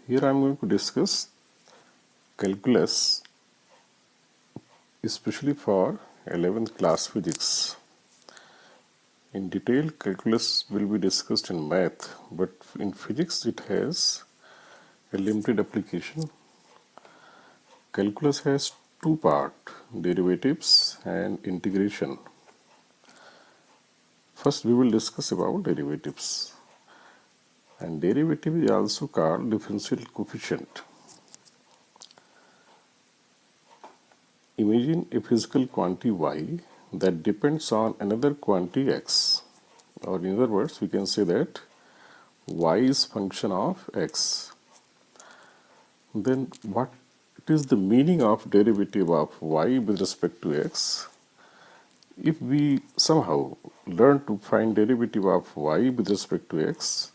Here I am going to discuss calculus, especially for 11th class physics. In detail, calculus will be discussed in math, but in physics it has a limited application. Calculus has two parts, derivatives and integration. First we will discuss about derivatives. And derivative is also called differential coefficient. Imagine a physical quantity y that depends on another quantity x, or in other words we can say that y is function of x. Then what is the meaning of derivative of y with respect to x? If we somehow learn to find derivative of y with respect to x,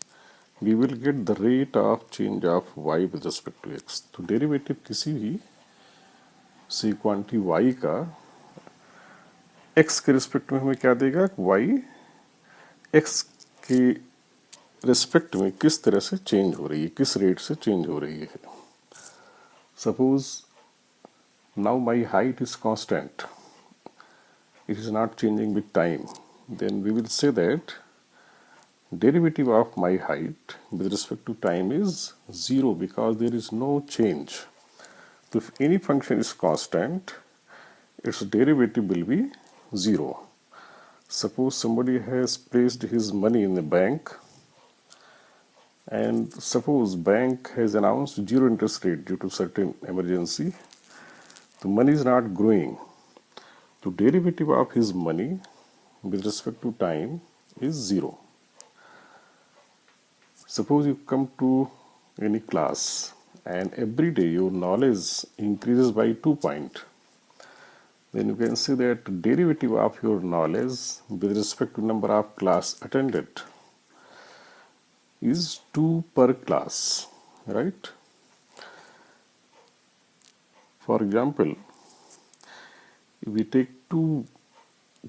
we will get the rate of change of y with respect to x. तो derivative किसी भी सी quantity y का x के respect में हमें क्या देगा, y x के रिस्पेक्ट में किस तरह से चेंज हो रही है, किस रेट से चेंज हो रही है. Suppose now my height is constant, it is not changing with time, then we will say that derivative of my height with respect to time is 0 because there is no change. So if any function is constant, its derivative will be 0. Suppose somebody has placed his money in the bank, and suppose bank has announced 0 interest rate due to certain emergency. The money is not growing. The derivative of his money with respect to time is 0. Suppose you come to any class and every day your knowledge increases by 2 points. Then you can say that derivative of your knowledge with respect to number of class attended is 2 per class, right? For example, if we take two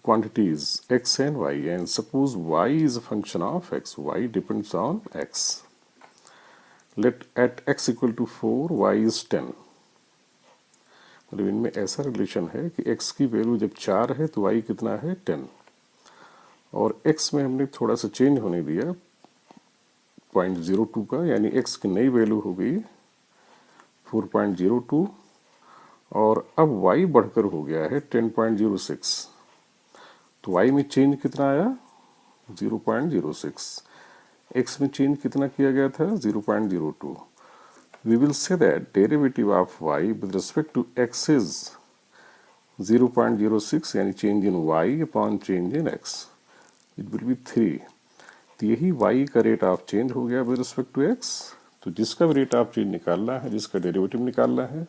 quantities x and y, and suppose y is a function of x, y depends on x. Let at x equal to 4, y is 10. मतलब इनमें ऐसा relation है कि x की value जब 4 है तो y कितना है 10, और x में हमने थोड़ा सा चेंज होने दिया 0.02 का, यानी x की नई वैल्यू हो गई 4.02, और अब y बढ़कर हो गया है 10.06. तो y में चेंज कितना आया 0.06, x में चेंज कितना किया गया था 0.02. We will say that derivative of y with respect to x is 0.06, यानी change in y upon change in x. It will be 3. तो यही y का रेट ऑफ चेंज हो गया with respect to x. तो जिसका रेट ऑफ चेंज निकालना है, जिसका डेरिवेटिव निकालना है,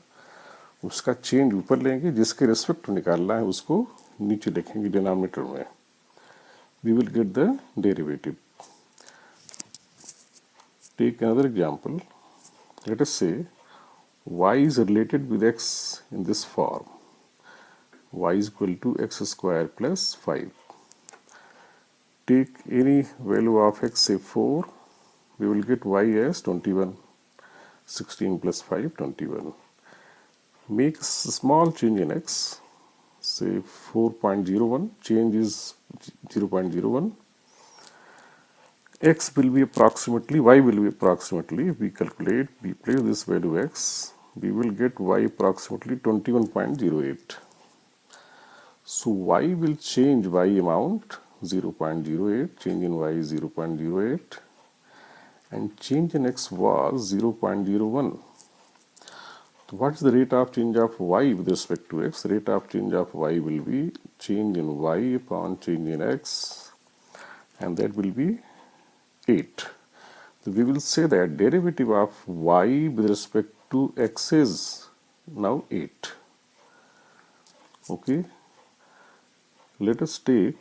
उसका चेंज ऊपर लेंगे, जिसके रिस्पेक्ट निकालना है उसको नीचे लिखेंगे डिनोमिनेटर में. We will get the derivative. Take another example. Let us say y is related with x in this form. Y is equal to x square plus 5. Take any value of x, say 4. We will get y as 21. 16 plus 5, 21. Make a small change in x. Say 4.01, change is 0.01. X will be approximately, y will be approximately, if we calculate, we place this value x, we will get y approximately 21.08. So y will change y amount 0.08, change in y is 0.08, and change in x was 0.01. So what is the rate of change of y with respect to x? Rate of change of y will be change in y upon change in x, and that will be 8. So we will say that derivative of y with respect to x is now 8. Okay. Let us take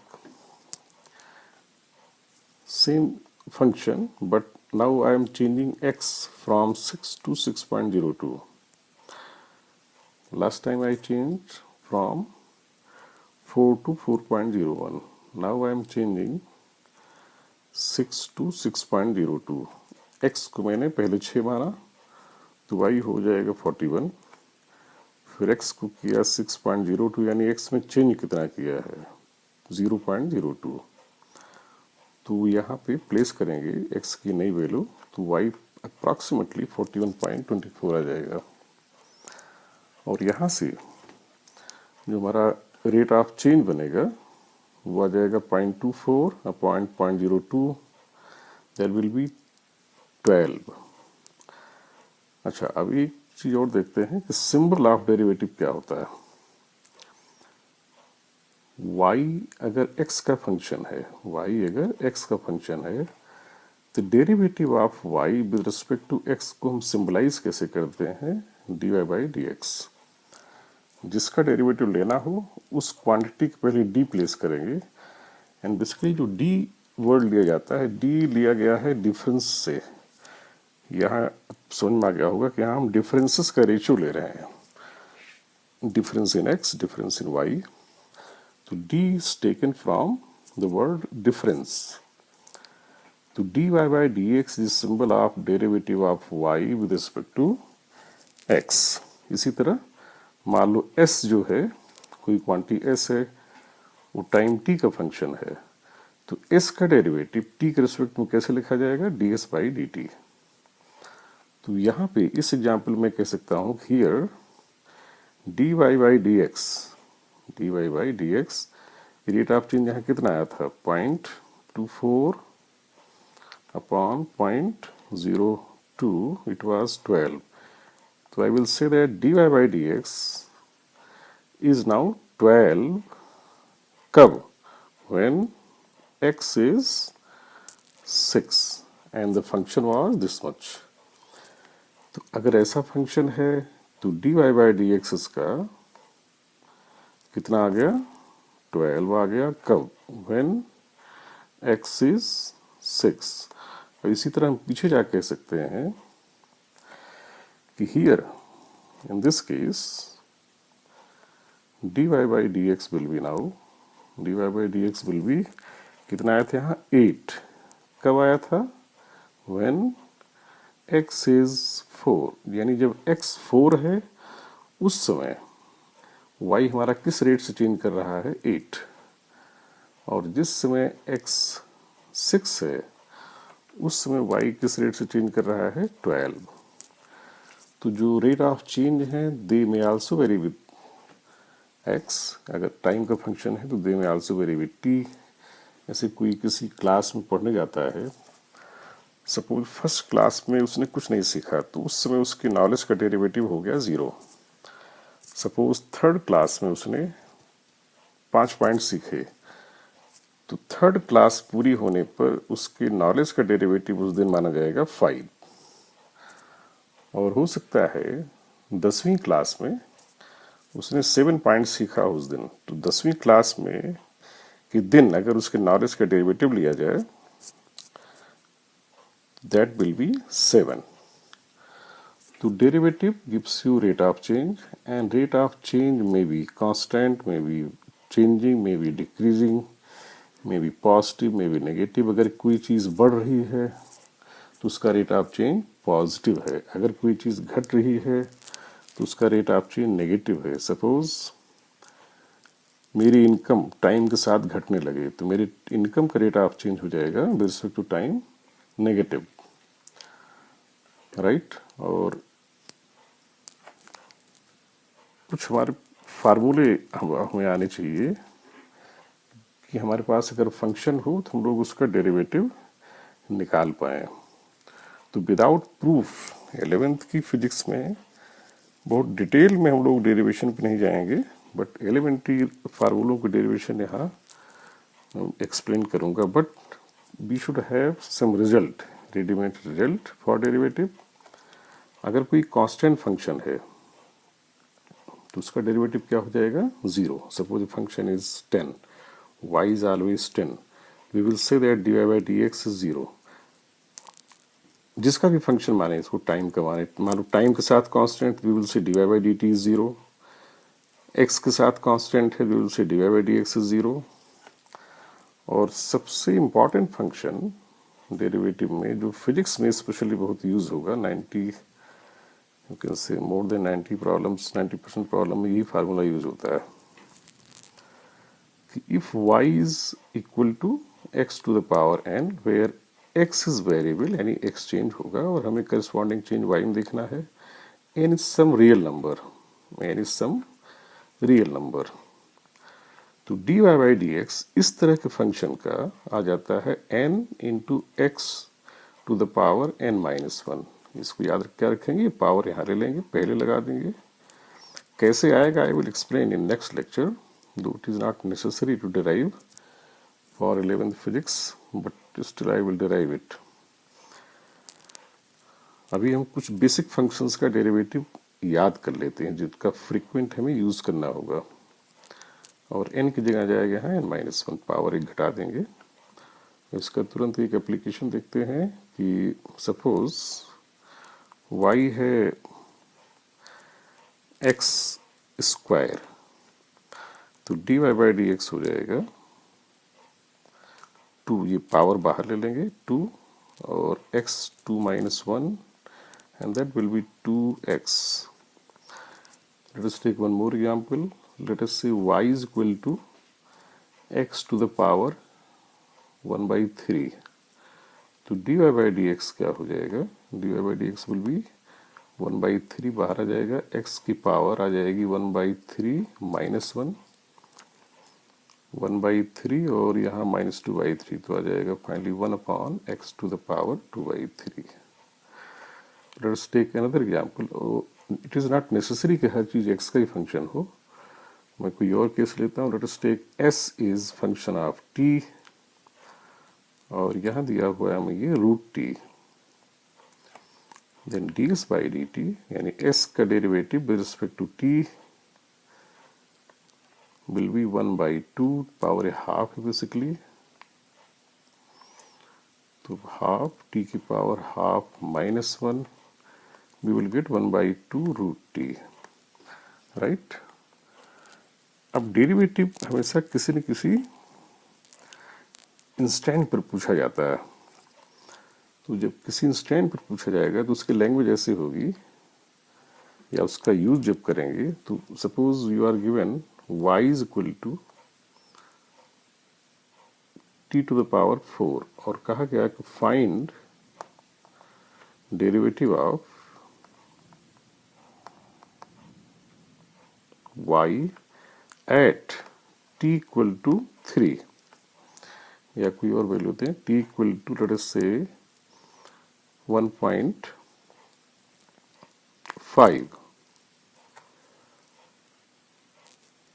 same function, but now I am changing x from 6 to 6.02. Last time I changed from 4 to 4.01. Now I am changing 6 to 6.02. x को मैंने पहले 6 माना तो y हो जाएगा 41, फिर x को किया 6.02, यानी x में चेंज कितना किया है 0.02। तो यहाँ पे प्लेस करेंगे x की नई वैल्यू, तो y अप्रॉक्सीमेटली 41.24 आ जाएगा। और यहाँ से जो हमारा रेट ऑफ चेंज बनेगा वो आ जाएगा 0.24 अपॉन 0.02, दैट विल बी 12। अच्छा, अब एक चीज और देखते हैं कि सिंबल ऑफ डेरिवेटिव क्या होता है। y अगर x का फंक्शन है, y अगर x का फंक्शन है, तो derivative of y with respect to x को हम सिंबलाइज कैसे करते हैं, dy बाई डी एक्स। जिसका डेरिवेटिव लेना हो उस क्वांटिटी के पहले d प्लेस करेंगे, एंड बेसिकली जो d वर्ड लिया जाता है, d लिया गया है डिफरेंस से। यहाँ समझ में आ गया होगा कि यहाँ हम डिफरेंसेस का रेशियो ले रहे हैं, difference in x, difference in y। तो d is taken from the word difference. तो dy by dx is symbol of derivative of y with respect to x। इसी तरह मान लो s जो है, कोई क्वांटिटी s है, वो टाइम t का फंक्शन है, तो s का डेरिवेटिव t के रिस्पेक्ट में कैसे लिखा जाएगा, ds by dt। तो यहाँ पे इस एग्जाम्पल में कह सकता हूँ here dy by dx, dy by dx, rate of change यहाँ कितना आया था 0.24 अपॉन 0.02, इट वाज 12। तो I will say that dy by dx is now 12 कब, when x is 6 and the function was this much। तो अगर ऐसा function है तो dy by dx इसका कितना आ गया, 12 आ गया कब, when x is 6। और इसी तरह हम पीछे जा कह सकते हैं कि here in this case dy by dx will be now, dy by dx will be कितना आया था यहाँ 8, कब आया था, when x is 4, यानी जब x 4 है उस समय y हमारा किस रेट से चेंज कर रहा है 8, और जिस समय x 6 है उस समय y किस रेट से चेंज कर रहा है 12। तो जो रेट ऑफ चेंज है दे में आल्सो वेरी विद x, अगर टाइम का फंक्शन है तो दे में आल्सो वेरी विद t। ऐसे कोई किसी क्लास में पढ़ने जाता है, सपोज फर्स्ट क्लास में उसने कुछ नहीं सीखा, तो उस समय उसकी नॉलेज का डेरिवेटिव हो गया 0। सपोज थर्ड क्लास में उसने 5 पॉइंट सीखे, तो थर्ड क्लास पूरी होने पर उसके नॉलेज का डेरिवेटिव उस दिन माना जाएगा 5। और हो सकता है 10वीं क्लास में उसने 7 पॉइंट सीखा उस दिन, तो 10वीं क्लास में के दिन अगर उसके नॉलेज का डेरिवेटिव लिया जाए दैट विल बी 7। तो derivative gives you rate of change, and rate of change may be constant, may be changing, may be decreasing, may be positive, may be negative. अगर कोई चीज़ बढ़ रही है तो उसका रेट ऑफ चेंज पॉजिटिव है, अगर कोई चीज़ घट रही है तो उसका रेट ऑफ चेंज नेगेटिव है। सपोज मेरी इनकम टाइम के साथ घटने लगे तो मेरे इनकम का रेट ऑफ चेंज हो जाएगा with respect to time negative, right. और कुछ हमारे फार्मूले हमें आने चाहिए कि हमारे पास अगर फंक्शन हो तो हम लोग उसका डेरिवेटिव निकाल पाए। तो विदाउट प्रूफ 11th की फिजिक्स में बहुत डिटेल में हम लोग डेरिवेशन पे नहीं जाएंगे, बट एलिमेंट्री फार्मूलों के डेरिवेशन यहाँ एक्सप्लेन करूँगा। But we should have some result, readymade result for derivative. अगर कोई कांस्टेंट फंक्शन है तो उसका डेरिवेटिव क्या हो जाएगा 0। Suppose function is 10, y is always 10, we will say that dy by dx is 0। जिसका भी फंक्शन माने, इसको टाइम का माने, मान लो टाइम के साथ constant, we will say dy by dt is 0। x के साथ कांस्टेंट है, we will say dy by dx is 0। और सबसे इम्पॉर्टेंट फंक्शन डेरिवेटिव में जो फिजिक्स में स्पेशली बहुत यूज होगा, 90 you can say more than 90% problem में यही फार्मूला यूज होता है कि if y is equal to x to the power n where x is variable यानी x चेंज होगा और हमें करस्पॉन्डिंग चेंज y में देखना है n is some real number तो dy बाई dx इस तरह के फंक्शन का आ जाता है n into x to the power n minus one. इसको याद क्या रखेंगे, पावर यहाँ ले लेंगे, पहले लगा देंगे। कैसे आएगा I will explain in next lecture, दो it is not necessary to derive for 11th physics but still I will derive it. अभी हम कुछ बेसिक फंक्शंस का डेरिवेटिव याद कर लेते हैं जिसका फ्रीक्वेंट हमें यूज करना होगा और n की जगह जाएगा यहाँ n माइनस वन, पावर एक घटा देंगे। इसका तुरंत एक एप्लीकेशन देखते हैं कि सपोज y है x स्क्वायर तो dy बाई डी एक्स हो जाएगा 2, ये पावर बाहर ले लेंगे 2 और x 2 minus 1 and that will be 2x. Let us take one more example. Let us say y is equal to x to the power 1 by 3. तो dy by dx क्या हो जाएगा, dy by dx will be 1 by 3 बाहर आ जाएगा, x की power आ जाएगी 1 by 3 minus 1 by 3 और यहाँ माइनस 2 by 3 तो आ जाएगा finally 1 upon x to the power 2 by 3. Let us take another example. It is not necessary कि हर चीज x का ही फंक्शन हो, मैं कोई और केस लेता हूँ। Let us take s is function of t और यहाँ दिया हुआ है हमें ये root t, then ds by dt यानी s का derivative with respect to t will be 1 by 2 power half basically, तो हाफ t की power half minus 1, we will get 1 by 2 root t, right? अब डेरिवेटिव हमेशा किसी न किसी instant पर पूछा जाता है, तो जब किसी इंस्टेंट पर पूछा जाएगा तो उसकी लैंग्वेज ऐसी होगी या उसका यूज जब करेंगे तो suppose you are given y is equal to t to the power 4 और कहा गया कि find derivative of y at t equal to 3 या कोई और वैल्यू दें, t equal to let us say 1.5।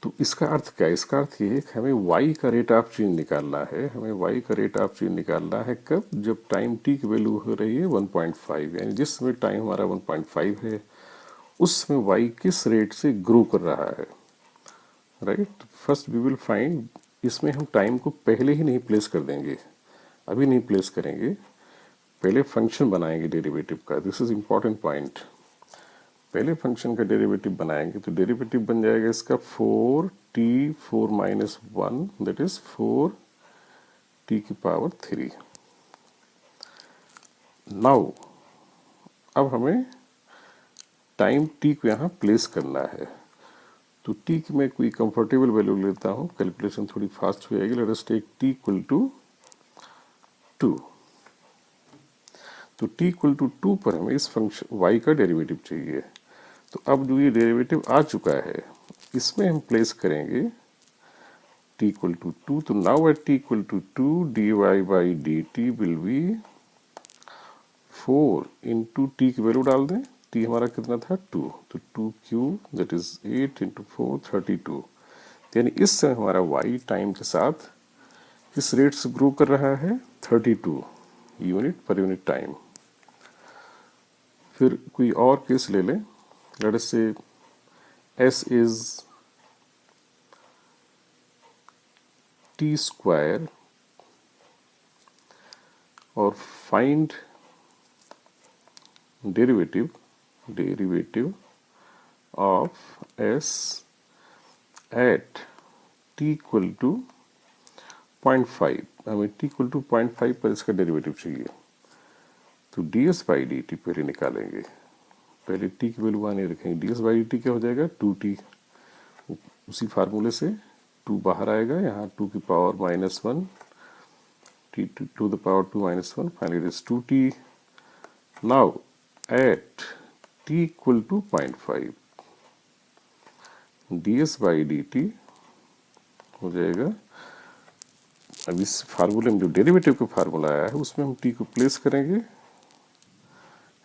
तो इसका अर्थ क्या है, इसका अर्थ ये है कि हमें y का रेट ऑफ चेंज निकालना है, हमें y का रेट ऑफ चेंज निकालना है कब, जब टाइम t की वैल्यू हो रही है 1.5, यानी जिस समय टाइम हमारा 1.5 है उस समय y किस रेट से ग्रो कर रहा है, right. First we will find, इसमें हम टाइम को पहले ही नहीं प्लेस कर देंगे, अभी नहीं प्लेस करेंगे, पहले फंक्शन बनाएंगे डेरिवेटिव का, दिस इज इंपॉर्टेंट पॉइंट। पहले फंक्शन का डेरिवेटिव बनाएंगे तो डेरिवेटिव बन जाएगा इसका 4t 4 minus 1 that is 4t की पावर 3। नाउ अब हमें टाइम t को यहाँ प्लेस करना है, तो t की मैं कोई कंफर्टेबल वैल्यू लेता हूँ, कैलकुलेशन थोड़ी फास्ट हो जाएगी। Let us take t equal to 2, तो t इक्वल टू 2 पर हमें इस फंक्शन y का डेरिवेटिव चाहिए। तो अब जो ये डेरिवेटिव आ चुका है इसमें हम प्लेस करेंगे t इक्वल टू 2, तो now at t equal to 2 dy by dt will be 4 into t की वैल्यू डाल दें, t हमारा कितना था 2, तो 2 क्यूब दैट इज 8 इंटू 4 32, यानी इस समय हमारा y टाइम के साथ किस रेट से ग्रो कर रहा है 32 यूनिट पर यूनिट टाइम। फिर कोई और केस ले लें, late us say s is t square और find derivative of s at t equal to 0.5, हमें t इक्वल टू 0.5 पर इसका डेरिवेटिव चाहिए, तो ds बाई dt पहले निकालेंगे, पहले टी की वैल्यू वहाँ नहीं रखेंगे, D s by D T क्या हो जाएगा 2t, उसी फार्मूले से 2 बाहर आएगा, यहाँ 2 की power -1 t to the power 2 minus 1, finally it is 2t. Now at t equal to 0.5 ds by dt हो जाएगा, अब इस फार्मूले में जो डेरिवेटिव का फार्मूला आया है उसमें हम t को प्लेस करेंगे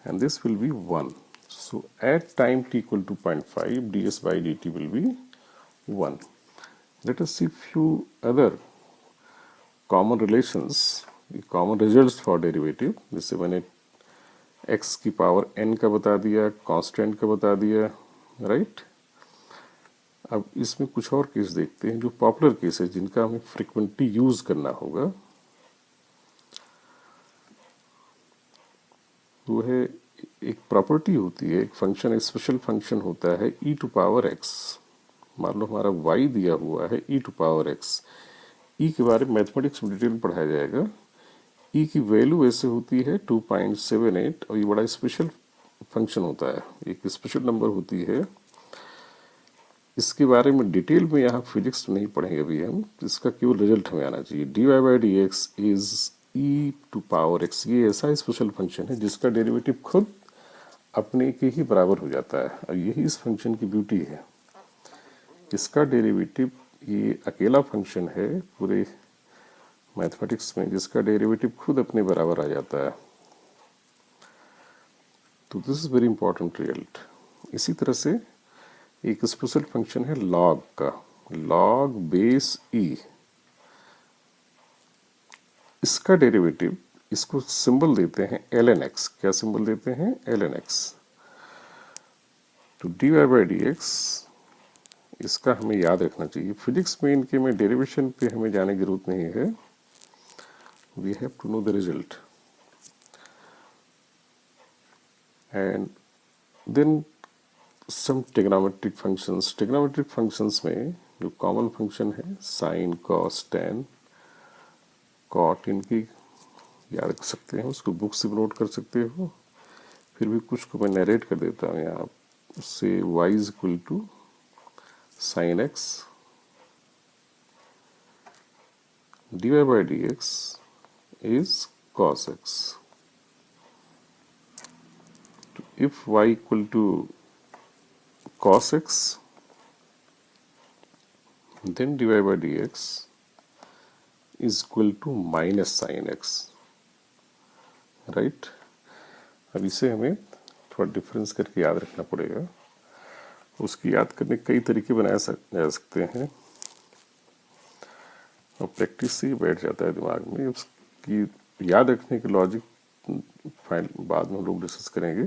and this will be 1. So at time t equal to 0.5 ds by dt will be 1. Let us see few other common relations, common results for derivative. जैसे मैंने x की पावर n का बता दिया, constant का बता दिया, राइट। अब इसमें कुछ और केस देखते हैं जो पॉपुलर केस है, जिनका हमें फ्रिक्वेंटली यूज करना होगा। वो है, एक प्रॉपर्टी होती है, एक फंक्शन, एक स्पेशल फंक्शन होता है e टू पावर x। मान लो हमारा y दिया हुआ है e to power x। e के बारे में मैथमेटिक्स में डिटेल में पढ़ाया जाएगा। e की वैल्यू ऐसे होती है 2.78 और ये बड़ा स्पेशल फंक्शन होता है, एक स्पेशल नंबर होती है। इसके बारे में डिटेल में यहाँ फिजिक्स नहीं पढ़ेंगे अभी हम, इसका केवल रिजल्ट हमें आना चाहिए। dy by d x is e to power x। ये ऐसा स्पेशल फंक्शन है जिसका डेरिवेटिव खुद अपने के ही बराबर हो जाता है, और यही इस फंक्शन की ब्यूटी है। इसका डेरिवेटिव, ये अकेला फंक्शन है पूरे मैथमेटिक्स में जिसका डेरिवेटिव खुद अपने बराबर आ जाता है। तो this is very important result. इसी तरह से एक स्पेशल फंक्शन है लॉग का, लॉग बेस e। इसका डेरिवेटिव, इसको सिंबल देते हैं ln x। क्या सिंबल देते हैं? ln x। तो dy बाई डी एक्स, इसका हमें याद रखना चाहिए। फिजिक्स में इनके में डेरिवेशन पे हमें जाने की जरूरत नहीं है, we have to know the result. And then some trigonometric functions. Trigonometric functions में जो कॉमन फंक्शन है साइन, कॉस, टैन, कॉट, इनकी याद रख सकते हैं, उसको बुक से नोट कर सकते हो। फिर भी कुछ को मैं नरेट कर देता हूँ यहाँ। उससे y is equal to sine x, dy by d x is cos x. If y equal to cos x, then dy by dx is equal to minus sin x, right. अब इसे हमें थोड़ा difference करके याद रखना पड़ेगा। उसकी याद करने के कई तरीके बनाए जा सकते हैं, और प्रैक्टिस से ही बैठ जाता है दिमाग में। उसकी याद रखने के लॉजिक बाद में हम लोग डिस्कस करेंगे।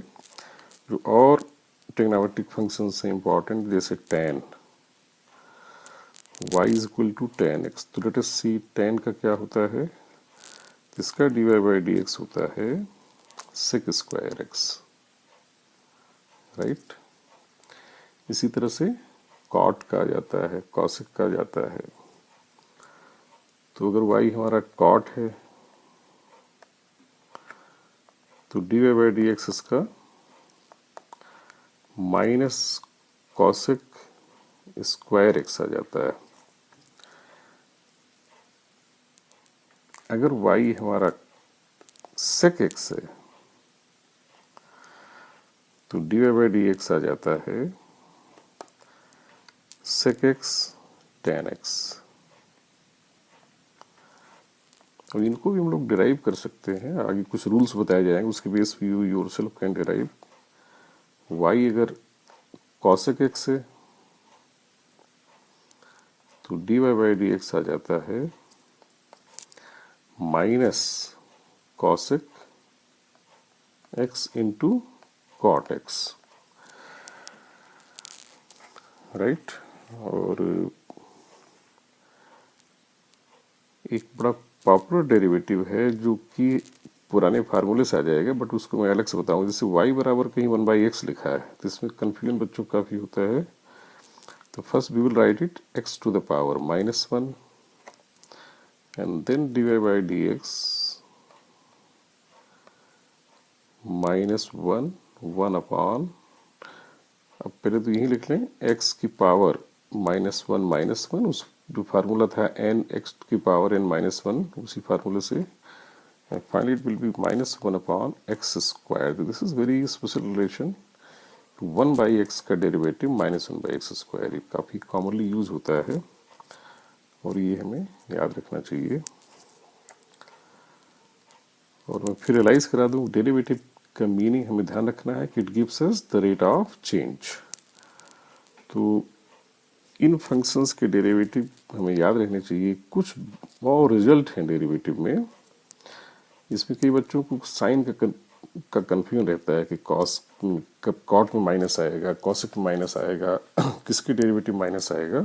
जो और ट्रिग्नोमेट्रिक फंक्शन से इंपॉर्टेंट, जैसे tan, y is equal to tan x। तो लेट अस सी tan का क्या होता है। इसका dy बाई डी एक्स होता है sec स्क्वायर x, राइट। इसी तरह से cot का आ जाता है, cosec का आ जाता है। तो अगर y हमारा cot है तो dy बाई डी एक्स इसका माइनस कॉसेक स्क्वायर एक्स आ जाता है। अगर y हमारा सेक एक्स है तो dy बाई डी एक्स आ जाता है सेक एक्स टैन एक्स। और इनको भी हम लोग डिराइव कर सकते हैं, आगे कुछ रूल्स बताए जाएंगे, उसके बेस पे you yourself can derive. y अगर cosec x है तो dy बाई डी एक्स आ जाता है minus cosec x into cot x, right. और एक बड़ा पॉपुलर डेरिवेटिव है जो कि पुराने फार्मूले से आ जाएगा, बट उसको मैं अलग से बताऊंगा। जैसे y बराबर कहीं 1/x लिखा है तो इसमें कन्फ्यूजन बच्चों को काफ़ी होता है। तो first we will write it x to the power -1 and then dy by d x -1 1 upon अब पहले तो यही लिख लें x की पावर -1 उस जो फार्मूला था n x की पावर n -1 उसी फार्मूले से finally it will be -1 upon x square. This is very special relation. 1 by x का डेरिवेटिव -1 by x स्क्वायर, ये काफ़ी कॉमनली यूज होता है और ये हमें याद रखना चाहिए। और मैं फिर रियलाइज करा दूं, डेरिवेटिव का मीनिंग हमें ध्यान रखना है कि it gives us the rate of change. तो इन फंक्शंस के डेरिवेटिव हमें याद रहने चाहिए। कुछ और रिजल्ट हैं डेरिवेटिव में, इसमें कई बच्चों को साइन का कंफ्यूजन रहता है कि कॉस कब कॉट में माइनस आएगा, कॉसेक में माइनस आएगा, किसके डेरिवेटिव माइनस आएगा,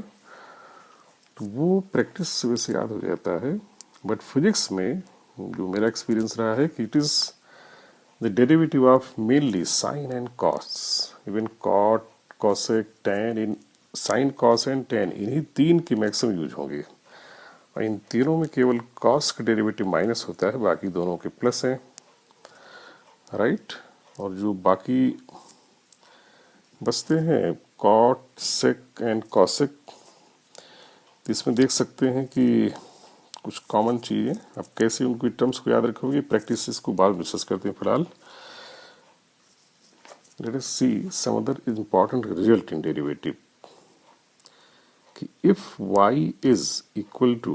तो वो प्रैक्टिस से वैसे याद हो जाता है। बट फिजिक्स में जो मेरा एक्सपीरियंस रहा है कि it is the derivative of mainly sine and cos, even cot, cosec, tan, in sine, cos and tan, इन्हीं तीन के मैक्सिमम यूज होंगे और इन तीनों में केवल कॉस का डेरिवेटिव माइनस होता है, बाकी दोनों के प्लस हैं, राइट। और जो बाकी बचते हैं कॉट, सेक एंड कॉसेक, इसमें देख सकते हैं कि कुछ कॉमन चीज़ें। अब कैसे उनकी टर्म्स को याद रखोगे, प्रैक्टिस को बाद में डिस्कस करते हैं। फिलहाल let us see some other important result in derivative कि if y is equal to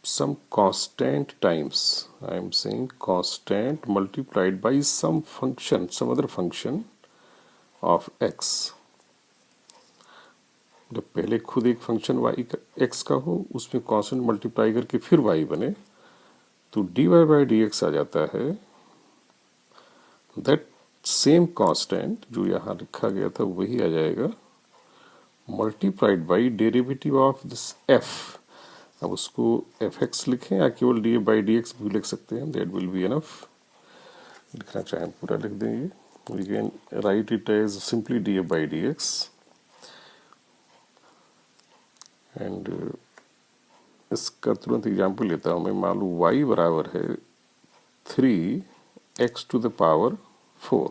some constant times, I am saying constant multiplied by some function, some other function of x, जब पहले खुद एक function y का x का हो, उसमें constant multiply करके फिर y बने, तो dy by dx आ जाता है। दैट सेम कांस्टेंट जो यहाँ लिखा गया था वही आ जाएगा multiplied by derivative of this f। अब उसको fx लिखें या केवल डी बाई डी एक्स भी लिख सकते हैं, दैट विल बी एनफ। लिखना चाहें पूरा लिख देंगे, we can write it as simply d by d x and इसका तुरंत एग्जाम्पल लेता हूँ मैं। मान लो y बराबर है 3x टू द पावर 4,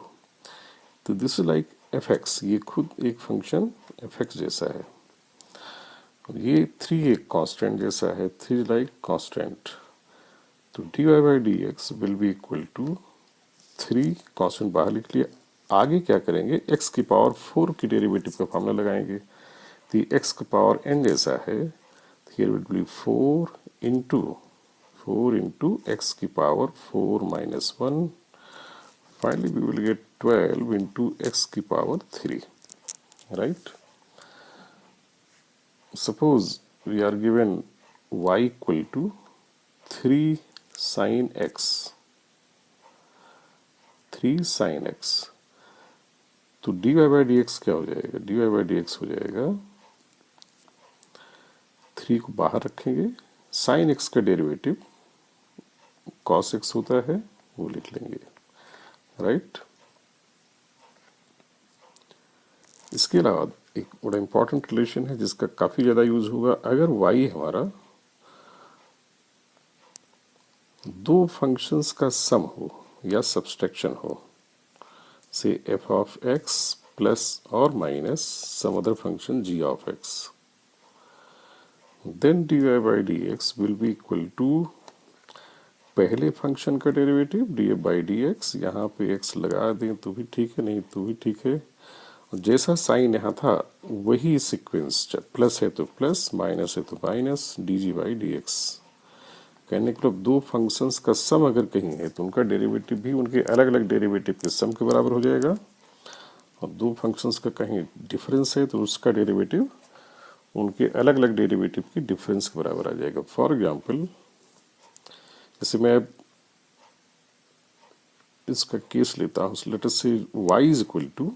तो दिस इज लाइक fx, ये खुद एक फंक्शन fx जैसा है, ये 3 एक कांस्टेंट जैसा है, 3 लाइक कांस्टेंट, तो dy by d x will be equal to 3 constant बाहर लिख लिया। आगे क्या करेंगे, x की पावर 4 की डेरिवेटिव का फॉर्मूला लगाएंगे, तो x की पावर n जैसा है, here will be 4 into x की power 4 minus 1, finally we will get 12 into x की power 3, right? Suppose we are given y equal to 3 sin x, 3 sin x, तो dy by dx क्या हो जाएगा, dy by dx हो जाएगा 3 को बाहर रखेंगे, साइन x का डेरिवेटिव cos x होता है वो लिख लेंगे, राइट। इसके अलावा एक बड़ा इंपॉर्टेंट रिलेशन है जिसका काफी ज्यादा यूज होगा। अगर y हमारा दो फंक्शंस का सम हो या सब्सट्रैक्शन हो, से f of x प्लस और minus some other function g of x, then dy by dx will be equal to पहले फंक्शन का derivative D by d x, यहाँ पे x लगा दें तो भी ठीक है, नहीं तो भी ठीक है, और जैसा साइन यहाँ था वही सीक्वेंस, प्लस है तो प्लस, माइनस है तो minus, D G by d x. कहने के मतलब दो फंक्शंस का सम अगर कहीं है तो उनका डेरिवेटिव भी उनके अलग अलग डेरिवेटिव के सम के बराबर हो जाएगा, और दो फंक्शंस का कहीं डिफरेंस है तो उसका डेरिवेटिव उनके अलग अलग डेरिवेटिव की डिफरेंस के बराबर आ जाएगा। फॉर एग्जाम्पल जैसे मैं इसका केस लेता हूँ, late us say y is equal to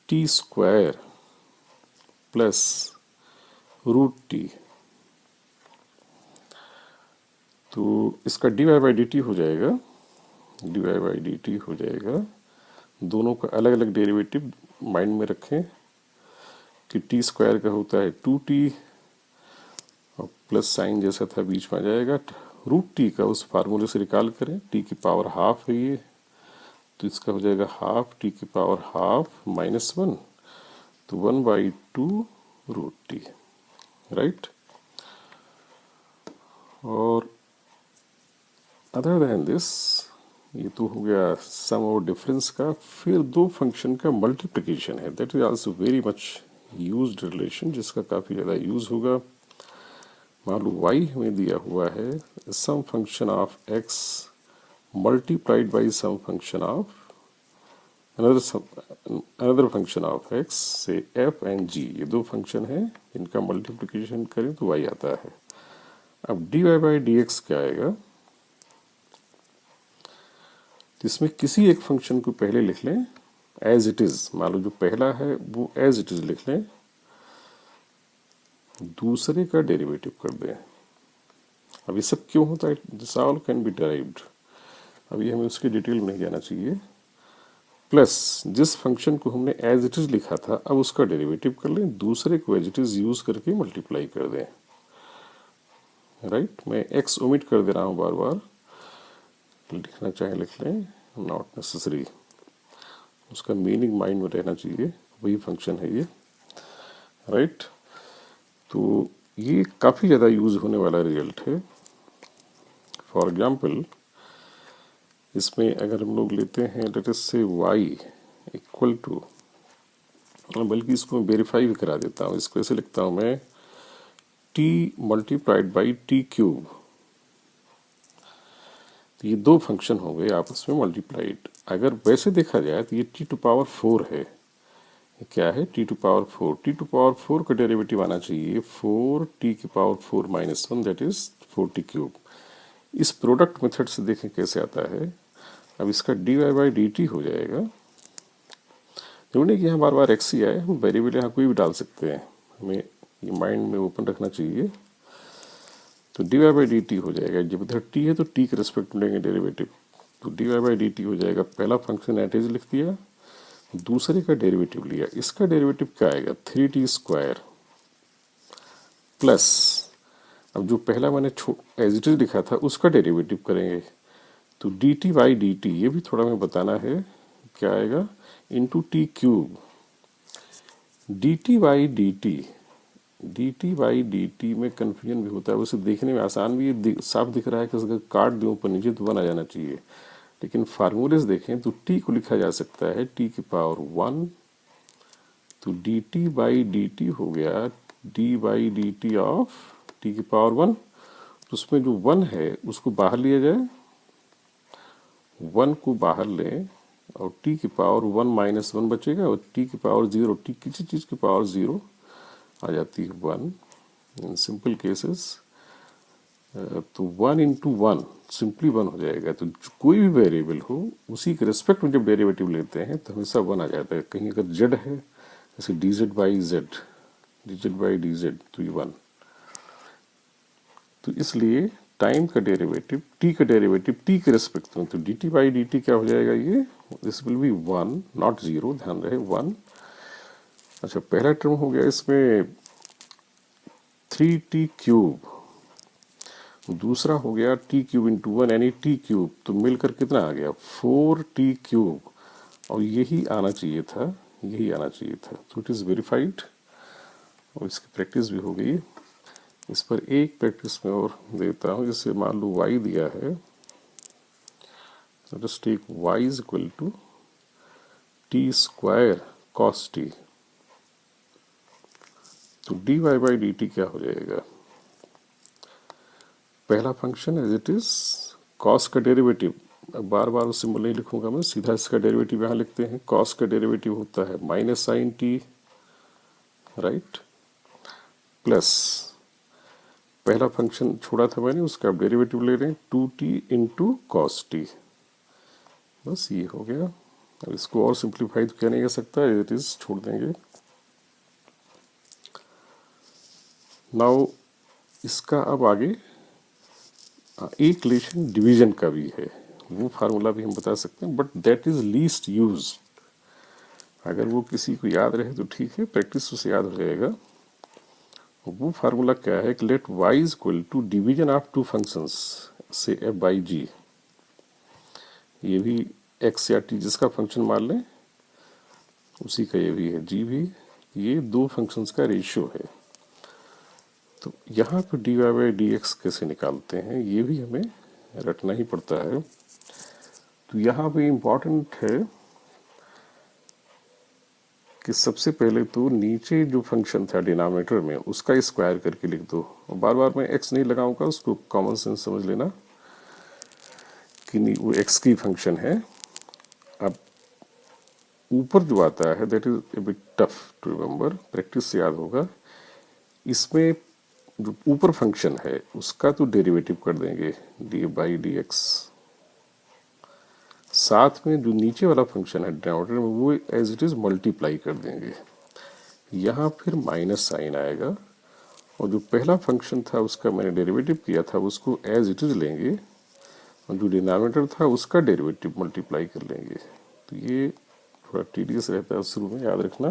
T square plus root t, तो इसका d Y by D t हो जाएगा, d Y by D t हो जाएगा। दोनों का अलग अलग डेरिवेटिव माइंड में रखें कि टी स्क्वायर का होता है 2t और प्लस साइन जैसा था बीच में आ जाएगा, रूट टी का उस फार्मूले से निकाल करें, टी की पावर हाफ है ये, तो इसका हो जाएगा हाफ टी की पावर हाफ माइनस वन, तो 1/2 रूट टी, राइट। और अदर देन दिस, ये तो हो गया सम और डिफरेंस का। फिर दो फंक्शन का मल्टीप्लिकेशन है, that is also very much used relation, जिसका काफ़ी ज़्यादा यूज़ होगा। मान लो y हमें दिया हुआ है some function of x multiplied by some function of another function of x, से f एंड g, ये दो फंक्शन हैं, इनका मल्टीप्लिकेशन करें तो y आता है। अब dy बाई डी एक्स क्या आएगा, तो इसमें किसी एक फंक्शन को पहले लिख लें एज इट इज, मान लो जो पहला है वो एज इट इज लिख लें, दूसरे का डेरिवेटिव कर दें। अब ये सब क्यों होता है, this all can be derived, अभी हमें उसकी डिटेल में नहीं जाना चाहिए। प्लस जिस फंक्शन को हमने एज इट इज लिखा था, अब उसका डेरिवेटिव कर लें, दूसरे को एज इट इज यूज करके मल्टीप्लाई कर दें, राइट। मैं एक्स ओमिट कर दे रहा हूँ बार बार, लिखना चाहे लिख लें, नॉट नेसेसरी, उसका मीनिंग माइंड में रहना चाहिए, वही फंक्शन है ये, राइट। तो ये काफ़ी ज़्यादा यूज होने वाला रिजल्ट है। फॉर एग्जाम्पल इसमें अगर हम लोग लेते हैं late us say y equal to, बल्कि इसको मैं वेरीफाई भी करा देता हूँ, इसको ऐसे लिखता हूँ मैं t multiplied by T cube, तो ये दो फंक्शन हो गए आपस में मल्टीप्लाइड। अगर वैसे देखा जाए तो ये टी टू पावर 4 है, ये क्या है t to power 4, t to power 4 का डेरिवेटिव आना चाहिए 4 टी की power 4 minus one, that is 4 t cube. इस प्रोडक्ट मेथड से देखें कैसे आता है। अब इसका d Y by D t हो जाएगा, ढूंढने कि यहाँ बार बार एक्स ही आए, हम वेरिएबल यहाँ कोई भी डाल सकते हैं, हमें ये माइंड में ओपन रखना चाहिए। तो D Y by D t हो जाएगा, जब इधर टी है तो टी के रेस्पेक्ट में लेंगे डेरिवेटिव, तो D Y by D t हो जाएगा, पहला फंक्शन एट इज लिख दिया, दूसरे का डेरिवेटिव लिया, इसका डेरिवेटिव क्या आएगा 3t स्क्वायर प्लस, अब जो पहला मैंने एज इट इज लिखा था उसका डेरिवेटिव करेंगे, तो D T by D T, ये भी थोड़ा मैं बताना है क्या आएगा, into T cube, D T by D T, D T by D T में कन्फ्यूजन भी होता है, उसे देखने में आसान भी साफ दिख रहा है कि अगर काट दूं ऊपर नीचे तो बन आ जाना चाहिए, लेकिन फार्मूलेस देखें तो टी को लिखा जा सकता है टी की पावर 1, तो D T by D t हो गया D by D t of T की पावर 1, तो उसमें जो 1 है उसको बाहर लिया जाए, 1 को बाहर लें और टी की पावर 1 माइनस 1 बचेगा, और टी की पावर 0, टी किसी चीज़ की पावर 0 आ जाती है 1 इन सिंपल केसेस, तो 1 इंटू 1 सिंपली 1 हो जाएगा। तो कोई भी वेरिएबल हो उसी के रेस्पेक्ट में जब डेरिवेटिव लेते हैं तो हमेशा 1 आ जाता है। कहीं अगर z है जैसे D Z by Z, D Z by D Z, तो ये 1, तो इसलिए टाइम का डेरिवेटिव टी का डेरिवेटिव टी के रेस्पेक्ट में, तो D T by D T क्या हो जाएगा, ये दिस विल बी 1 नॉट 0, ध्यान रहे 1। अच्छा, पहला टर्म हो गया इसमें 3t क्यूब, दूसरा हो गया टी क्यूब इंटू 1 यानी टी क्यूब, तो मिलकर कितना आ गया 4t क्यूब, और यही आना चाहिए था, यही आना चाहिए था, तो इट इज़ वेरीफाइड और इसकी प्रैक्टिस भी हो गई। इस पर एक प्रैक्टिस में और देता हूँ, जैसे मान लो y दिया है, let's take y is equal to T square cos T, तो D Y by D T क्या हो जाएगा, पहला function as it is, cos का डेरिवेटिव, बार बार उस सिंबल नहीं लिखूंगा मैं, सीधा इसका डेरिवेटिव यहाँ लिखते हैं, कॉस का डेरिवेटिव होता है minus sine t, right, plus पहला फंक्शन छोड़ा था मैंने उसका आप डेरिवेटिव ले रहे हैं 2t इंटू कॉस टी, बस ये हो गया। अब इसको और सिंप्लीफाई तो क्या नहीं कर सकता, एज इट इज छोड़ देंगे। नाउ इसका अब आगे एक रिलेशन डिवीजन का भी है, वो फार्मूला भी हम बता सकते हैं, but that is least use, अगर वो किसी को याद रहे तो ठीक है, प्रैक्टिस उसे याद हो जाएगा। वो फार्मूला क्या है कि let y is equal to division of two functions say f by g, ये भी एक्स या टी जिसका फंक्शन मान लें उसी का ये भी है जी भी, ये दो फंक्शंस का रेशियो है। तो यहाँ पे d Y by d x कैसे निकालते हैं ये भी हमें रटना ही पड़ता है। तो यहाँ पे इम्पॉर्टेंट है कि सबसे पहले तो नीचे जो फंक्शन था डिनोमिनेटर में उसका स्क्वायर करके लिख दो। और बार बार मैं एक्स नहीं लगाऊंगा, उसको कॉमन सेंस समझ लेना कि नहीं वो एक्स की फंक्शन है। अब ऊपर जो आता है that is a bit tough to remember, practice से याद होगा। इसमें जो ऊपर फंक्शन है उसका तो डेरिवेटिव कर देंगे डी बाई डी एक्स, साथ में जो नीचे वाला फंक्शन है डिनोमिनेटर में वो एज इट इज मल्टीप्लाई कर देंगे। यहाँ फिर माइनस साइन आएगा और जो पहला फंक्शन था उसका मैंने डेरिवेटिव किया था उसको एज इट इज लेंगे और जो डिनोमिनेटर था उसका डेरिवेटिव मल्टीप्लाई कर लेंगे। तो ये थोड़ा टीडियस रहता है शुरू में, याद रखना,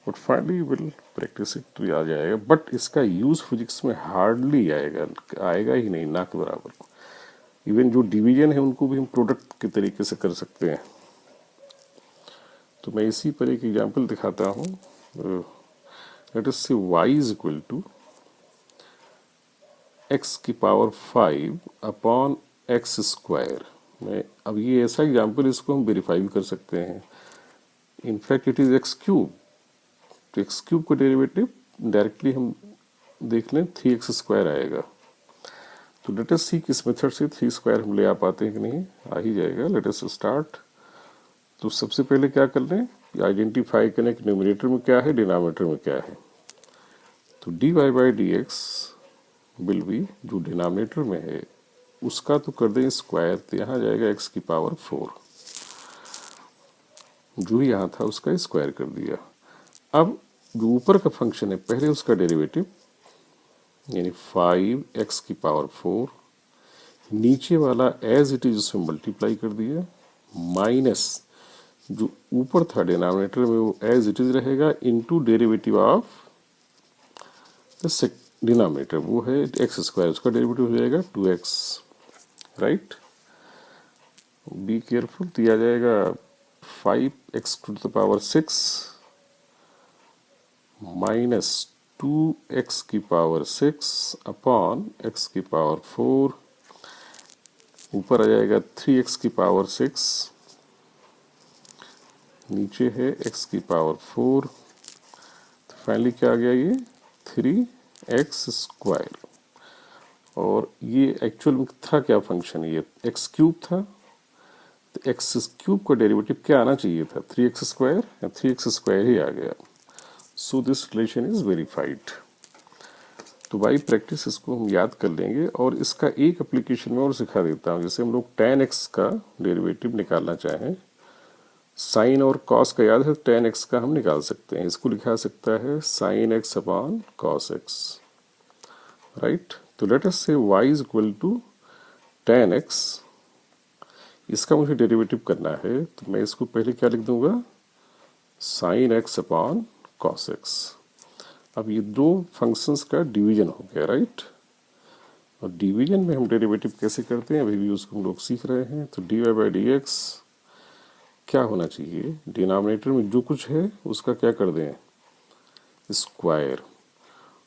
but finally will practice it तो आ जाएगा। बट इसका यूज फिजिक्स में हार्डली आएगा, आएगा ही नहीं, ना के बराबर। इवन जो डिवीजन है उनको भी हम प्रोडक्ट के तरीके से कर सकते हैं। तो मैं इसी पर एक एग्जांपल दिखाता हूँ। Late us say y is equal to x की पावर 5 अपॉन एक्स स्क्वायर। मैं अब ये ऐसा एग्जांपल, इसको हम वेरीफाई भी कर सकते हैं। In fact it is x cube, तो एक्स क्यूब का डेरिवेटिव डायरेक्टली हम देख लें 3x स्क्वायर आएगा। तो लेट अस सी किस मेथड से 3 स्क्वायर हम ले आ पाते हैं कि नहीं, आ ही जाएगा। Let us start. तो सबसे पहले क्या कर लें, आइडेंटिफाई करें कि न्यूमरेटर में क्या है डिनोमिनेटर में क्या है। तो D Y by d x will be, जो डिनोमिनेटर में है उसका तो कर दें स्क्वायर, तो यहाँ जाएगा एक्स की पावर 4, जो यहाँ था उसका स्क्वायर कर दिया। अब जो ऊपर का फंक्शन है पहले उसका डेरिवेटिव यानी 5x की पावर 4, नीचे वाला एज इट इज उसमें मल्टीप्लाई कर दिया, माइनस जो ऊपर था डिनोमिनेटर में वो एज इट इज रहेगा into derivative of the denominator, वो है एक्स स्क्वायर, उसका डेरिवेटिव हो जाएगा 2x, राइट। बी केयरफुल, दिया जाएगा 5x to the power 6 minus 2x की पावर 6 अपॉन x की पावर 4, ऊपर आ जाएगा 3x की पावर 6, नीचे है x की पावर 4। तो फाइनली क्या आ गया, ये 3x स्क्वायर। और ये एक्चुअल में था क्या फंक्शन, ये एक्स क्यूब था, तो एक्स क्यूब का डेरिवेटिव क्या आना चाहिए था 3x स्क्वायर, या 3x स्क्वायर ही आ गया। So this relation is verified. तो बाई प्रैक्टिस इसको हम याद कर लेंगे। और इसका एक एप्लीकेशन में और सिखा देता हूँ। जैसे हम लोग tan x का डेरिवेटिव निकालना चाहें, साइन और कॉस का याद है, tan x का हम निकाल सकते हैं। इसको लिखा सकता है sin x upon cos x, right. तो let us say y is equal to tan x, इसका मुझे डेरिवेटिव करना है, तो मैं इसको पहले क्या लिख दूंगा, sin x upon cos x। अब ये दो फंक्शंस का डिवीजन हो गया, राइट। और डिवीजन में हम डेरिवेटिव कैसे करते हैं अभी भी उसको हम लोग सीख रहे हैं। तो D Y by d x क्या होना चाहिए, डिनोमिनेटर में जो कुछ है उसका क्या कर दें स्क्वायर,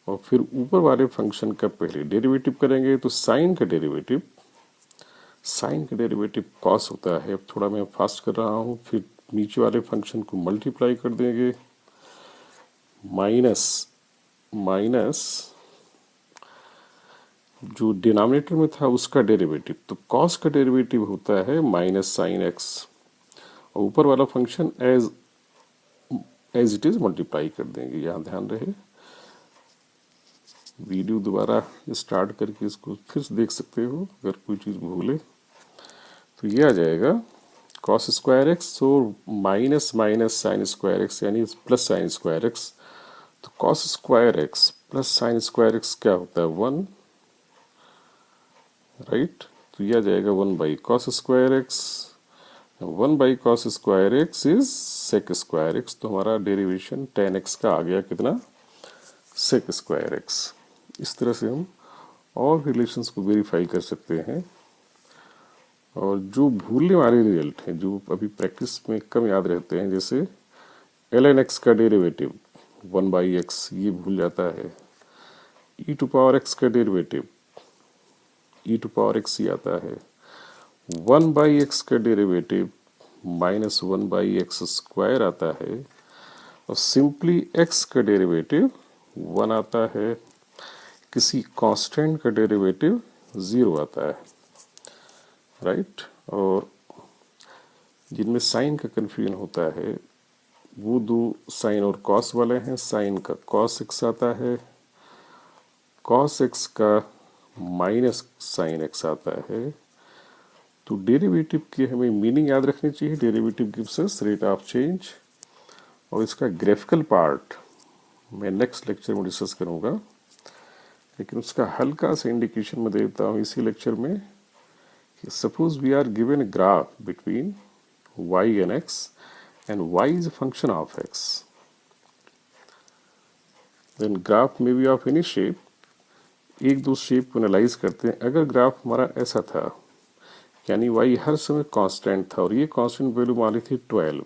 और फिर ऊपर वाले फंक्शन का पहले डेरिवेटिव करेंगे। तो साइन का डेरिवेटिव, साइन का डेरिवेटिव कॉस होता है। अब थोड़ा मैं फास्ट कर रहा हूँ। फिर नीचे वाले फंक्शन को मल्टीप्लाई कर देंगे, माइनस माइनस जो डिनोमिनेटर में था उसका डेरिवेटिव, तो कॉस का डेरिवेटिव होता है माइनस साइन एक्स, और ऊपर वाला function as it is multiply कर देंगे। यहाँ ध्यान रहे, वीडियो दोबारा स्टार्ट करके इसको फिर से देख सकते हो अगर कोई चीज़ भूले। तो ये आ जाएगा कॉस स्क्वायर एक्स और minus minus sine square x यानी प्लस साइन स्क्वायर एक्स। तो cos square x plus sine square x क्या होता है 1, राइट। तो यह आ जाएगा 1 by cos square x, 1 by cos square x is sec square x. तो हमारा डेरिवेशन tan x का आ गया कितना, सेक स्क्वायर एक्स। इस तरह से हम और रिलेशंस को वेरीफाई कर सकते हैं। और जो भूलने वाले रिजल्ट हैं, जो अभी प्रैक्टिस में कम याद रहते हैं, जैसे ln x का डेरिवेटिव 1/x, ये भूल जाता है। e टू पावर x का derivative e to power x ही आता है। 1/x का डेरिवेटिव -1/x² आता है। और सिंपली x का डेरिवेटिव 1 आता है। किसी कांस्टेंट का डेरिवेटिव 0 आता है, राइट। और जिनमें साइन का कन्फ्यूजन होता है वो दो साइन और कॉस वाले हैं। साइन का कॉस x आता है, कॉस x का माइनस साइन x आता है। तो डेरिवेटिव की हमें मीनिंग याद रखनी चाहिए। Derivative gives us rate of change. और इसका ग्राफिकल पार्ट मैं नेक्स्ट लेक्चर में डिस्कस करूंगा, लेकिन उसका हल्का सा इंडिकेशन मैं देता हूँ इसी लेक्चर में। Suppose we are given a graph between y and x and y is a function of x, then graph may be of any shape। एक दो शेप को एनालाइज करते हैं। अगर ग्राफ हमारा ऐसा था, यानी y हर समय कांस्टेंट था और ये कांस्टेंट वैल्यू मान ली थी 12,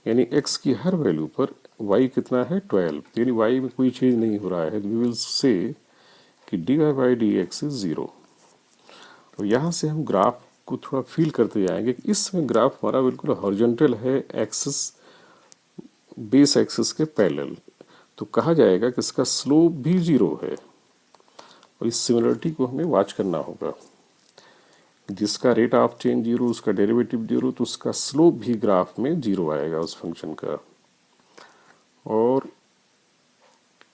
यानी x की हर वैल्यू पर y कितना है 12, यानी y में कोई चेंज नहीं हो रहा है। वी विल से कि dy/dx इज 0। तो यहाँ से हम ग्राफ को थोड़ा फील करते जाएंगे कि इस समय ग्राफ हमारा बिल्कुल हॉरिजॉन्टल है, एक्सिस बेस एक्सिस के पैरेलल। तो कहा जाएगा कि इसका स्लोप भी 0 है। और इस सिमिलरिटी को हमें वॉच करना होगा। जिसका रेट ऑफ चेंज 0, उसका डेरिवेटिव 0, तो उसका स्लोप भी ग्राफ में 0 आएगा उस फंक्शन का। और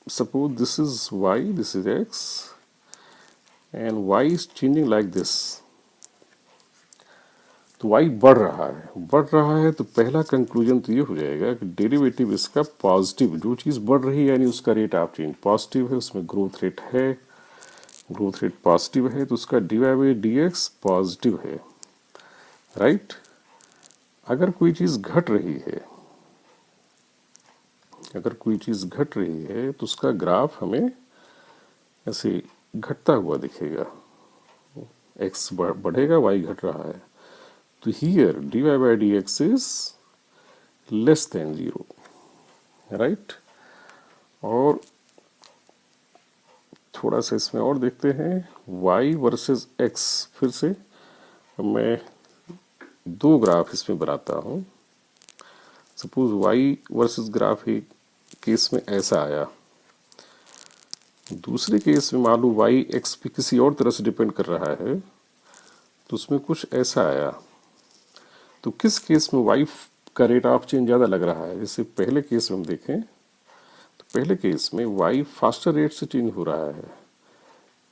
suppose this is y, this is x and y is changing like this. तो y बढ़ रहा है तो पहला कंक्लूजन तो ये हो जाएगा कि डेरिवेटिव इसका पॉजिटिव, जो चीज़ बढ़ रही है यानी उसका रेट ऑफ चेंज पॉजिटिव है, उसमें ग्रोथ रेट है, ग्रोथ रेट पॉजिटिव है, तो उसका dy/dx पॉजिटिव है, राइट। अगर कोई चीज़ घट रही है, तो उसका ग्राफ हमें ऐसे घटता हुआ दिखेगा। x बढ़ेगा, y घट रहा है। तो here dy/dx is less than 0, right. और थोड़ा सा इसमें और देखते हैं y वर्सेस x। फिर से मैं दो ग्राफ इसमें बनाता हूँ। सपोज y वर्सेस ग्राफ एक केस में ऐसा आया, दूसरे केस में मान लो y x पे किसी और तरह से डिपेंड कर रहा है, तो उसमें कुछ ऐसा आया। तो किस केस में y का रेट ऑफ चेंज ज़्यादा लग रहा है? जैसे पहले केस में हम देखें तो पहले केस में y फास्टर रेट से चेंज हो रहा है,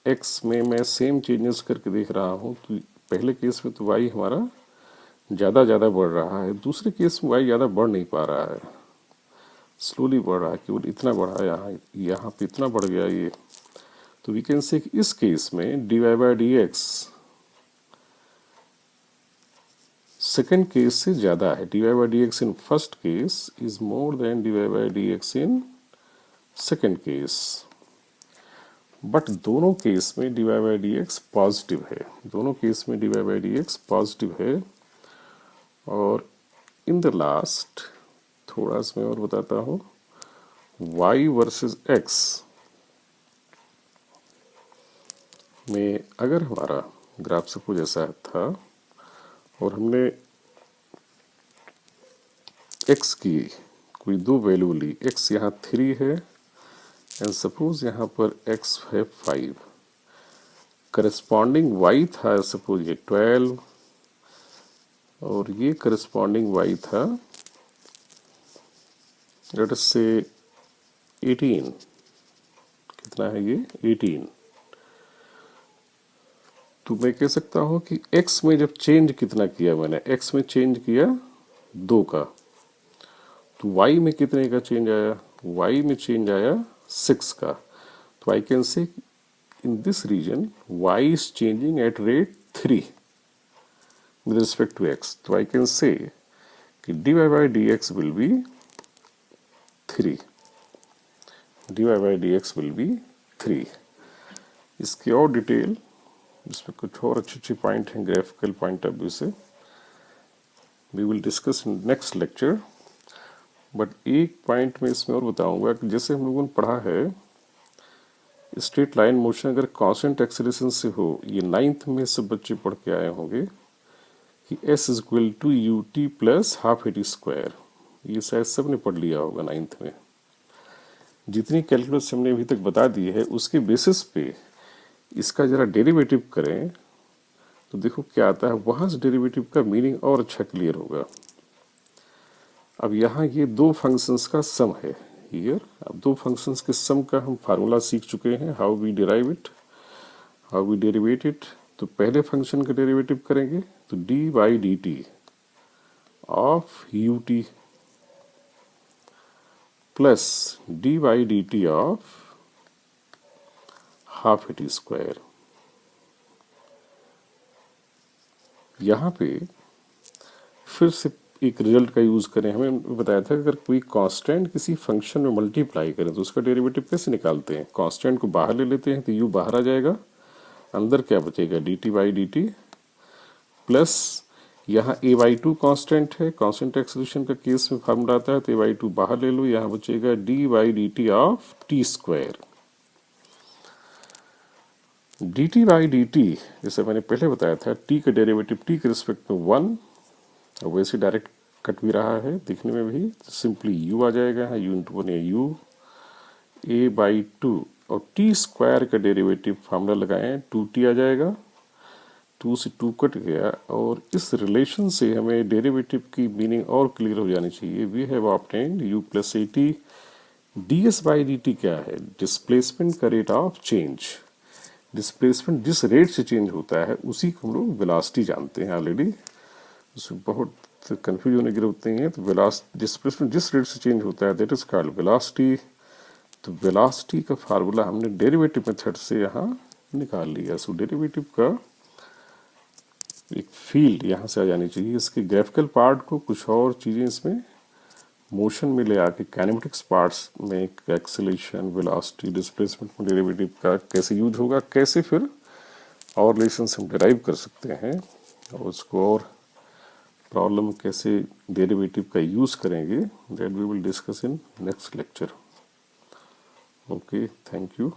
x में मैं सेम चेंजेस करके देख रहा हूँ। तो पहले केस में तो y हमारा ज़्यादा बढ़ रहा है, दूसरे केस में y ज़्यादा बढ़ नहीं पा रहा है, स्लोली बढ़ रहा है, केवल इतना बढ़ा है, यहाँ पे इतना बढ़ गया ये। तो वी कैन से इस केस में dy/dx सेकेंड केस से ज़्यादा है। dy/dx in first case is more than dy/dx in second case. But दोनों केस में dy/dx पॉजिटिव है, दोनों केस में dy/dx पॉजिटिव है। और इन द लास्ट थोड़ा सा मैं और बताता हूँ, y वर्सेस x में अगर हमारा ग्राफ सपोज ऐसा था और हमने x की कोई दो वैल्यू ली, x यहाँ 3 है एंड सपोज यहाँ पर x है 5, करस्पॉन्डिंग y था सपोज ये 12 और ये करस्पॉन्डिंग y था लेट अस से 18। कितना है ये 18। तो मैं कह सकता हूँ कि x में जब चेंज कितना किया मैंने, x में चेंज किया 2 का, तो y में कितने का चेंज आया, y में चेंज आया 6 का। तो I can say in this region y is changing at rate 3 with respect to x। तो आई कैन से कि dy/dx will be 3, dy/dx will be 3। इसकी और डिटेल इसमें कुछ और अच्छे अच्छे पॉइंट हैं ग्राफिकल पॉइंट ऑफ व्यू से, we will discuss in next lecture. But एक पॉइंट मैं इसमें और बताऊंगा कि जैसे हम लोगों ने पढ़ा है स्ट्रेट लाइन मोशन अगर कांस्टेंट एक्सेलरेशन से हो, ये 9th में सब बच्चे पढ़ के आए होंगे कि s is equal to u t plus half a t square, ये शायद सब ने पढ़ लिया होगा 9th में। जितनी कैलकुलस हमने अभी तक बता दी है उसके बेसिस पे इसका जरा डेरिवेटिव करें तो देखो क्या आता है, वहां से डेरिवेटिव का मीनिंग और अच्छा क्लियर होगा। अब यहाँ ये दो फंक्शंस का सम है हियर, अब दो फंक्शंस के सम का हम फार्मूला सीख चुके हैं, how we derive it, how we derivate it. तो पहले फंक्शन का डेरिवेटिव करेंगे तो d by D t of u t plus d by D t of half a t square. यहाँ पे फिर से एक रिजल्ट का यूज करें, हमें बताया था अगर कोई कांस्टेंट किसी फंक्शन में मल्टीप्लाई करें तो उसका डेरिवेटिव कैसे निकालते हैं, कांस्टेंट को बाहर ले लेते हैं तो यू बाहर आ जाएगा, अंदर क्या बचेगा D T by D T plus यहाँ ए बाई टू कॉन्स्टेंट है, कांस्टेंट एक्सेलरेशन का केस में फार्मूला आता है तो ए बाई टू बाहर ले लो, यहाँ बचेगा D by D t of T square. D T by D T जैसे मैंने पहले बताया था टी का डेरिवेटिव टी के रिस्पेक्ट में 1, और वैसे डायरेक्ट कट भी रहा है दिखने में भी, सिंपली यू आ जाएगा, you into one U A by two और टी स्क्वायर का डेरिवेटिव फार्मूला लगाएं 2t आ जाएगा, 2 से 2 कट गया, और इस रिलेशन से हमें डेरिवेटिव की मीनिंग और क्लियर हो जानी चाहिए। We have obtained u plus a t, d s by D T क्या है, डिस्प्लेसमेंट का रेट ऑफ चेंज, डिस्प्लेसमेंट जिस रेट से चेंज होता है उसी को हम लोग वेलोसिटी जानते हैं ऑलरेडी, उसमें बहुत कंफ्यूज होने की जरूरत नहीं है। तो डिस्प्लेसमेंट जिस रेट से चेंज होता है दैट इज कॉल्ड वेलोसिटी। तो वेलोसिटी का फार्मूला हमने डेरिवेटिव मेथड से यहाँ निकाल लिया। सो डेरिवेटिव का एक फील्ड यहाँ से आ जानी चाहिए, इसके ग्राफिकल पार्ट को कुछ और चीज़ें इसमें मोशन में ले आके काइनेमेटिक्स पार्ट्स में एक्सेलरेशन वेलोसिटी डिस्प्लेसमेंट में डेरिवेटिव का कैसे यूज होगा, कैसे फिर और रिलेशंस हम डिराइव कर सकते हैं, और उसको और प्रॉब्लम कैसे डेरिवेटिव का यूज करेंगे, that we will discuss in next lecture. Okay, thank you.